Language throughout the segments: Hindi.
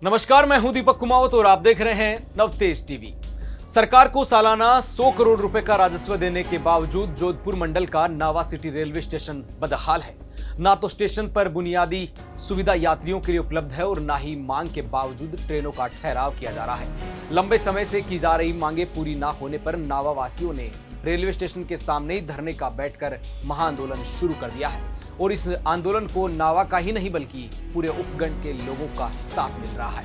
नमस्कार, मैं हूं दीपक कुमावत और आप देख रहे हैं नवतेज टीवी। सरकार को सालाना 100 करोड़ रुपए का राजस्व देने के बावजूद जोधपुर मंडल का नावा सिटी रेलवे स्टेशन बदहाल है। ना तो स्टेशन पर बुनियादी सुविधा यात्रियों के लिए उपलब्ध है और ना ही मांग के बावजूद ट्रेनों का ठहराव किया जा रहा है। लंबे समय से की जा रही मांगे पूरी ना होने पर नावा वासियों ने रेलवे स्टेशन के सामने ही धरने का बैठकर महाआंदोलन शुरू कर दिया है और इस आंदोलन को नावा का ही नहीं बल्कि पूरे उपखंड के लोगों का साथ मिल रहा है।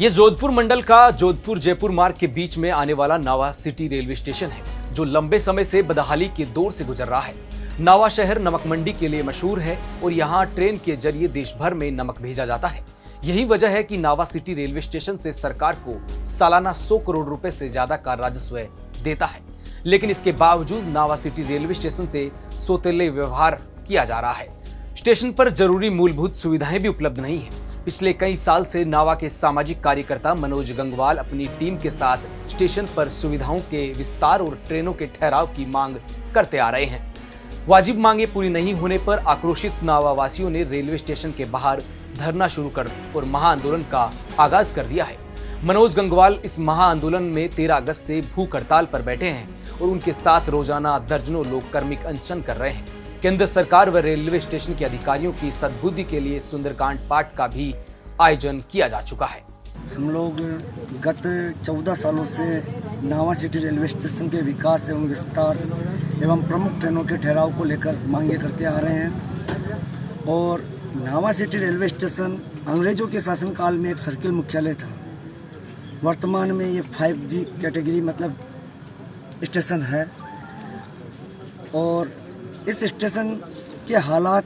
ये जोधपुर मंडल का जोधपुर जयपुर मार्ग के बीच में आने वाला नावा सिटी रेलवे स्टेशन है, जो लंबे समय से बदहाली के दौर से गुजर रहा है। नावा शहर नमक मंडी के लिए मशहूर है और यहाँ ट्रेन के जरिए देश भर में नमक भेजा जाता है। यही वजह है कि नावा सिटी रेलवे स्टेशन से सरकार को सालाना 100 करोड़ रुपए से ज्यादा का राजस्व देता है, लेकिन इसके बावजूद नावा सिटी रेलवे स्टेशन से सौतेले व्यवहार किया जा रहा है। स्टेशन पर जरूरी मूलभूत सुविधाएं भी उपलब्ध नहीं है। पिछले कई साल से नावा के सामाजिक कार्यकर्ता मनोज गंगवाल अपनी टीम के साथ स्टेशन पर सुविधाओं के विस्तार और ट्रेनों के ठहराव की मांग करते आ रहे हैं। वाजिब मांगे पूरी नहीं होने पर आक्रोशित नावा वासियों ने रेलवे स्टेशन के बाहर धरना शुरू कर और महाआंदोलन का आगाज कर दिया है। मनोज गंगवाल इस महाआंदोलन में 13 अगस्त से भूख हड़ताल पर बैठे हैं और उनके साथ रोजाना दर्जनों लोग कर्मिक अनशन कर रहे हैं। केंद्र सरकार व रेलवे स्टेशन के अधिकारियों की सद्बुद्धि के लिए सुंदरकांड पाठ का भी आयोजन किया जा चुका है। हम लोग गत 14 सालों से नावा सिटी रेलवे स्टेशन के विकास एवं विस्तार एवं प्रमुख ट्रेनों के ठहराव को लेकर मांगे करते आ रहे हैं। और नावा सिटी रेलवे स्टेशन अंग्रेजों के शासनकाल में एक सर्किल मुख्यालय था। वर्तमान में ये 5G कैटेगरी मतलब स्टेशन है और इस स्टेशन के हालात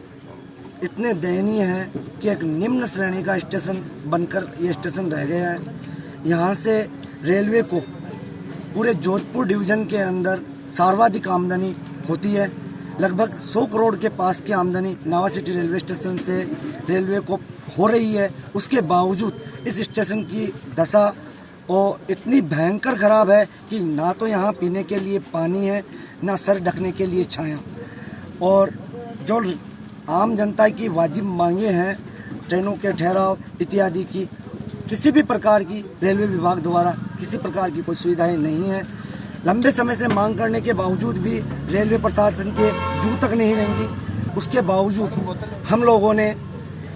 इतने दयनीय हैं कि एक निम्न श्रेणी का स्टेशन बनकर ये स्टेशन रह गया है। यहाँ से रेलवे को पूरे जोधपुर डिवीज़न के अंदर सर्वाधिक आमदनी होती है। लगभग 100 करोड़ के पास की आमदनी नावा सिटी रेलवे स्टेशन से रेलवे को हो रही है। उसके बावजूद इस स्टेशन की दशा और इतनी भयंकर खराब है कि ना तो यहाँ पीने के लिए पानी है, ना सर ढकने के लिए छाया। और जो आम जनता की वाजिब मांगे हैं ट्रेनों के ठहराव इत्यादि की, किसी भी प्रकार की रेलवे विभाग द्वारा किसी प्रकार की कोई सुविधाएं नहीं है। लंबे समय से मांग करने के बावजूद भी रेलवे प्रशासन के जू तक नहीं रहेंगी। उसके बावजूद हम लोगों ने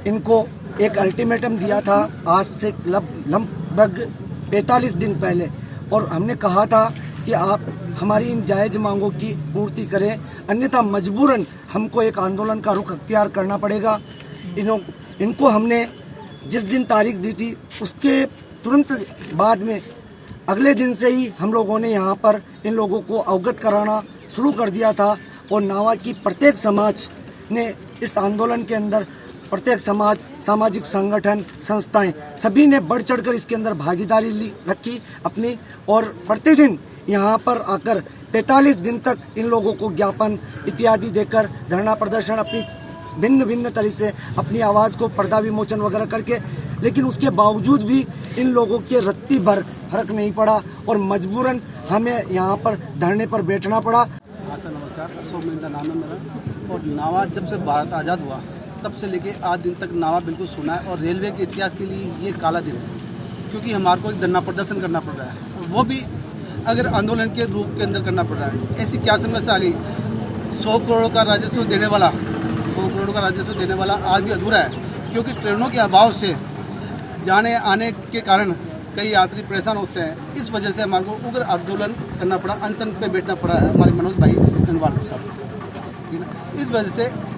इनको एक अल्टीमेटम दिया था आज से लगभग 45 दिन पहले, और हमने कहा था कि आप हमारी इन जायज़ मांगों की पूर्ति करें, अन्यथा मजबूरन हमको एक आंदोलन का रुख अख्तियार करना पड़ेगा। इनको हमने जिस दिन तारीख दी थी उसके तुरंत बाद में अगले दिन से ही हम लोगों ने यहाँ पर इन लोगों को अवगत कराना शुरू कर दिया था। और नावा की प्रत्येक समाज ने इस आंदोलन के अंदर, प्रत्येक समाज, सामाजिक संगठन, संस्थाएं सभी ने बढ़ चढ़कर इसके अंदर भागीदारी रखी अपनी। और प्रतिदिन यहाँ पर आकर 45 दिन तक इन लोगों को ज्ञापन इत्यादि देकर धरना प्रदर्शन अपनी भिन्न भिन्न तरीके से अपनी आवाज़ को पर्दा विमोचन वगैरह करके, लेकिन उसके बावजूद भी इन लोगों के रत्ती भर फर्क नहीं पड़ा और मजबूरन हमें यहाँ पर धरने पर बैठना पड़ा। हाँ सर, नमस्कार। अशोक महिंद्रा नाम है मेरा। और नावा जब से भारत आज़ाद हुआ तब से लेके आज दिन तक नावा बिल्कुल सुना है और रेलवे के इतिहास के लिए ये काला दिन है, क्योंकि हमारे को एक धरना प्रदर्शन करना पड़ रहा है, वो भी अगर आंदोलन के रूप के अंदर करना पड़ रहा है। ऐसी क्या समस्या आ गई? 100 करोड़ का राजस्व देने वाला 100 करोड़ का राजस्व देने वाला आज भी अधूरा है, क्योंकि ट्रेनों के अभाव से जाने आने के कारण कई यात्री परेशान होते हैं। इस वजह से हमारे को उग्र आंदोलन करना पड़ा, अनशन पे बैठना पड़ा है हमारे मनोज भाई गंगवाल साहब, ठीक है। इस वजह से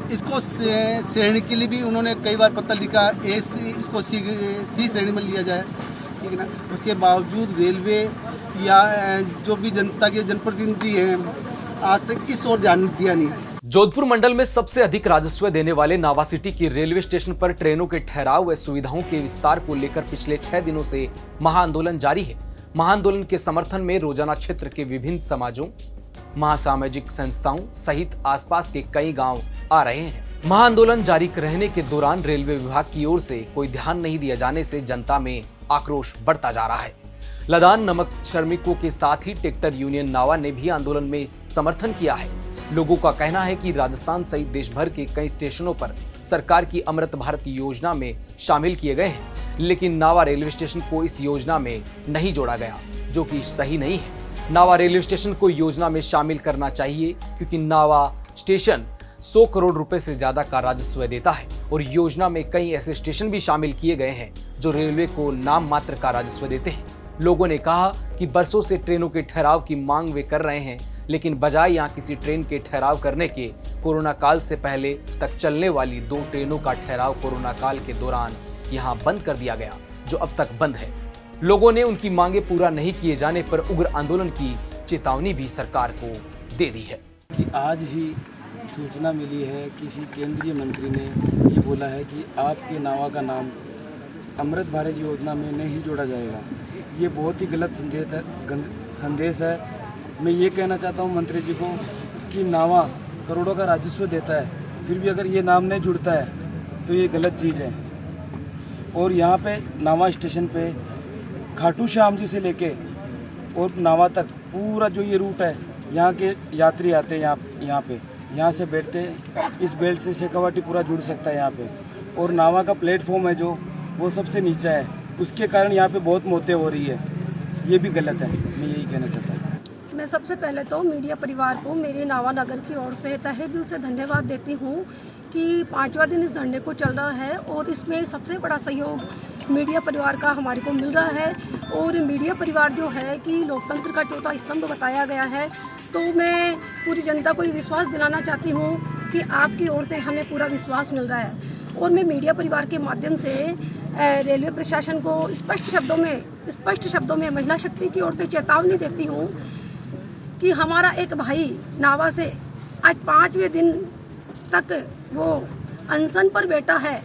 इसको श्रेणी के लिए भी उन्होंने कई बार पत्र लिखा, इसको सी श्रेणी में लिया जाए, ठीक है ना। उसके बावजूद रेलवे या जो भी जनता के जनप्रतिनिधि हैं आज तक इस ओर ध्यान दिया नहीं है। जोधपुर मंडल में सबसे अधिक राजस्व देने वाले नावा सिटी की रेलवे स्टेशन पर ट्रेनों के ठहराव व सुविधाओं के विस्तार को लेकर पिछले 6 दिनों से महाआंदोलन जारी है। महाआंदोलन के समर्थन में रोजाना क्षेत्र के विभिन्न समाजों, महासामाजिक संस्थाओं सहित आसपास के कई गांव आ रहे हैं। महाआंदोलन जारी रहने के दौरान रेलवे विभाग की ओर से कोई ध्यान नहीं दिया जाने से जनता में आक्रोश बढ़ता जा रहा है। लदान नमक श्रमिकों के साथ ही ट्रैक्टर यूनियन नावा ने भी आंदोलन में समर्थन किया है। लोगों का कहना है कि राजस्थान सहित देश भर के कई स्टेशनों पर सरकार की अमृत भारत योजना में शामिल किए गए हैं, लेकिन नावा रेलवे स्टेशन को इस योजना में नहीं जोड़ा गया, जो कि सही नहीं है। नावा रेलवे स्टेशन को योजना में शामिल करना चाहिए, क्योंकि नावा स्टेशन 100 करोड़ रुपए से ज्यादा का राजस्व देता है और योजना में कई ऐसे स्टेशन भी शामिल किए गए हैं जो रेलवे को नाम मात्र का राजस्व देते हैं। लोगों ने कहा कि बरसों से ट्रेनों के ठहराव की मांग वे कर रहे हैं, लेकिन बजाय यहां किसी ट्रेन के ठहराव करने के कोरोना काल से पहले तक चलने वाली 2 ट्रेनों का ठहराव कोरोना काल के दौरान यहां बंद कर दिया गया, जो अब तक बंद है। लोगों ने उनकी मांगे पूरा नहीं किए जाने पर उग्र आंदोलन की चेतावनी भी सरकार को दे दी है। कि आज ही सूचना मिली है, किसी केंद्रीय मंत्री ने ये बोला है कि आपके नावा का नाम अमृत भारत योजना में नहीं जोड़ा जाएगा। ये बहुत ही गलत संदेश है। मैं ये कहना चाहता हूँ मंत्री जी को कि नावा करोड़ों का राजस्व देता है, फिर भी अगर ये नाम नहीं जुड़ता है तो ये गलत चीज़ है। और यहाँ पे नावा स्टेशन पे खाटू श्याम जी से लेके और नावा तक पूरा जो ये रूट है, यहाँ के यात्री आते हैं यहाँ पे, यहाँ से बैठते, इस बेल्ट से शेखावाटी पूरा जुड़ सकता है यहाँ पे। और नावा का प्लेटफॉर्म है जो वो सबसे नीचा है, उसके कारण यहाँ पे बहुत मौतें हो रही है। ये भी गलत है, मैं यही कहना चाहता हूँ। मैं सबसे पहले तो मीडिया परिवार को मेरे नावा नगर की ओर से तहे दिल से धन्यवाद देती हूँ कि 5वां दिन इस धरने को चल रहा है और इसमें सबसे बड़ा सहयोग मीडिया परिवार का हमारे को मिल रहा है। और मीडिया परिवार जो है कि लोकतंत्र का चौथा स्तंभ बताया गया है, तो मैं पूरी जनता को ये विश्वास दिलाना चाहती हूँ कि आपकी ओर से हमें पूरा विश्वास मिल रहा है। और मैं मीडिया परिवार के माध्यम से रेलवे प्रशासन को स्पष्ट शब्दों में महिला शक्ति की ओर से चेतावनी देती हूँ कि हमारा एक भाई नावा से आज 5वें दिन तक वो अनशन पर बैठा है।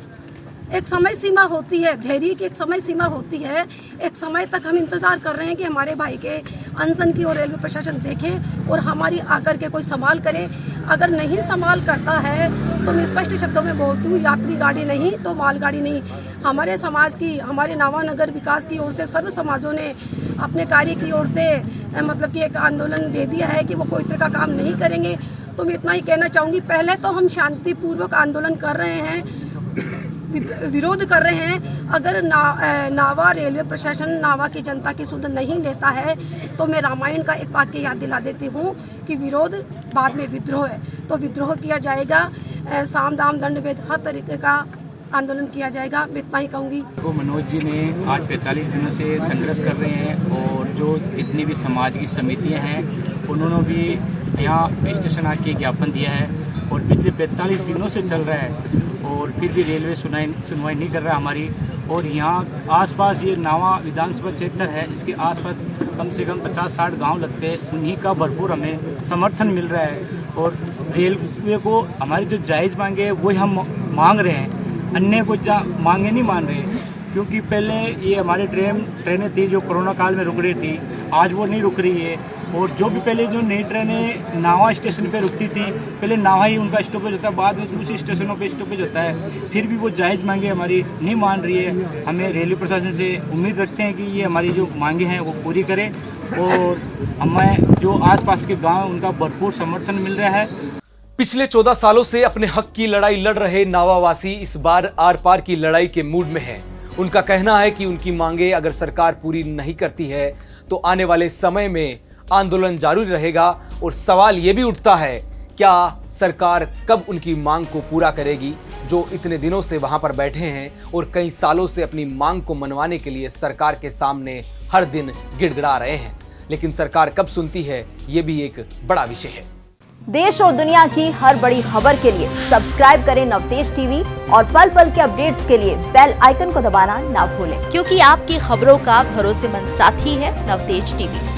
एक समय सीमा होती है, धैर्य की एक समय सीमा होती है। एक समय तक हम इंतजार कर रहे हैं कि हमारे भाई के अनशन की ओर रेलवे प्रशासन देखे और हमारी आकर के कोई संभाल करे। अगर नहीं संभाल करता है तो मैं स्पष्ट शब्दों में बोलती हूँ, यात्री गाड़ी नहीं तो मालगाड़ी नहीं। हमारे समाज की, हमारे नावा नगर विकास की ओर से सर्व समाजों ने अपने कार्य की ओर से मतलब कि एक आंदोलन दे दिया है कि वो कोई तरह का काम नहीं करेंगे। तो मैं इतना ही कहना चाहूँगी, पहले तो हम शांतिपूर्वक आंदोलन कर रहे हैं, विरोध कर रहे हैं। अगर नावा रेलवे प्रशासन नावा की जनता की सुध नहीं लेता है तो मैं रामायण का एक वाक्य याद दिला देती हूँ कि विरोध बाद में विद्रोह है। तो विद्रोह किया जाएगा, साम दाम दंड भेद हर तरीके का आंदोलन किया जाएगा। मैं इतना ही कहूँगी। वो मनोज जी ने आज 45 दिनों से संघर्ष कर रहे हैं और जो जितनी भी समाज की समितियां हैं उन्होंने भी यहाँ स्टेशन आके ज्ञापन दिया है और पिछले 45 दिनों से चल रहा है और फिर भी रेलवे सुनवाई नहीं कर रहा हमारी। और यहाँ आसपास ये नावा विधानसभा क्षेत्र है, इसके आसपास कम से कम 50-60 गांव लगते हैं, उन्हीं का भरपूर हमें समर्थन मिल रहा है। और रेलवे को हमारी जो जायज़ मांगे वही हम मांग रहे हैं, अन्य को मांगे नहीं मान रहे। क्योंकि पहले ये हमारी ट्रेनें थी जो कोरोना काल में रुक रही थी, आज वो नहीं रुक रही है। और जो भी पहले जो नई ट्रेनें नावा स्टेशन पे रुकती थी, पहले नावा ही उनका स्टॉपेज होता है, बाद में दूसरी स्टेशनों पे स्टॉपेज होता है। फिर भी वो जायज़ मांगे हमारी नहीं मान रही है। हमें रेलवे प्रशासन से उम्मीद रखते हैं कि ये हमारी जो मांगे हैं वो पूरी करें और हमें जो आसपास के गाँव उनका भरपूर समर्थन मिल रहा है। पिछले 14 सालों से अपने हक की लड़ाई लड़ रहे नावावासी इस बार आर पार की लड़ाई के मूड में हैं। उनका कहना है कि उनकी मांगे अगर सरकार पूरी नहीं करती है तो आने वाले समय में आंदोलन जारी रहेगा। और सवाल ये भी उठता है, क्या सरकार कब उनकी मांग को पूरा करेगी, जो इतने दिनों से वहां पर बैठे हैं और कई सालों से अपनी मांग को मनवाने के लिए सरकार के सामने हर दिन गिड़गिड़ा रहे हैं। लेकिन सरकार कब सुनती है, ये भी एक बड़ा विषय है। देश और दुनिया की हर बड़ी खबर के लिए सब्सक्राइब करें नवतेज टीवी और पल पल के अपडेट्स के लिए बेल आइकन को दबाना ना भूलें, क्योंकि आपकी खबरों का भरोसेमंद साथी है नवतेज टीवी।